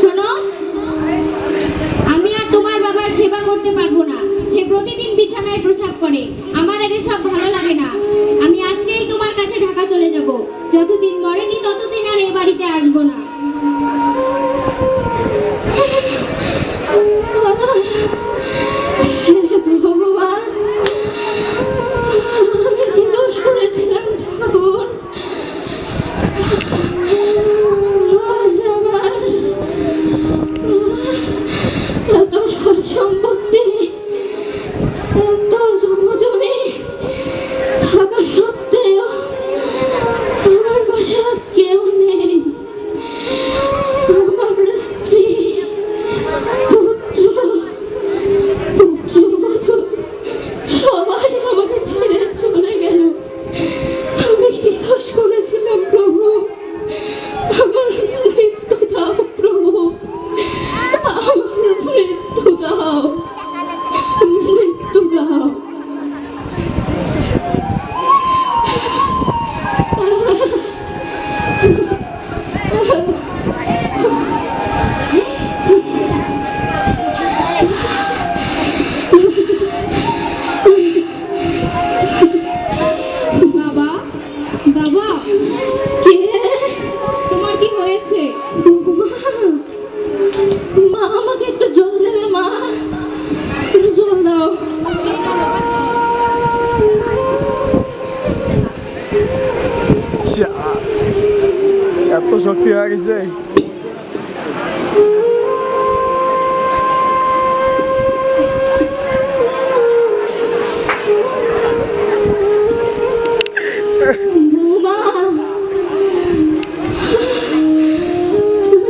শোনো, আমি আর তোমার বাবার সেবা করতে পারবো না। সে প্রতিদিন বিছানায় প্রসাব করে, আমার আর এসব ভালো লাগে না। আমি আজকেই তোমার কাছে ঢাকা চলে যাব। যতদিন মরেনি ততদিন আর এই বাড়িতে আসবো না। ভগবান, আমি কি দোষ করেছিলাম ঠাকুর? আজ আমার এত সম্পত্তি, এত জমি থাকা সত্ত্বেও আমার পাশে আজ কেউ নেই। আমার স্ত্রী, পুত্র, পুত্রবধূ সবাই আমাকে ছেড়ে চলে গেল। আমি কি দোষ করেছিলাম প্রভু? আমার মৃত্যু দাও প্রভু, আমার মৃত্যু দাও, মৃত্যু দাও। বাবা, বাবা, কে? তোমার কি হয়েছে? মা, আমাকে একটু জল দেবে মা, একটু জল দাও। এত শক্তি হয়ে গেছে।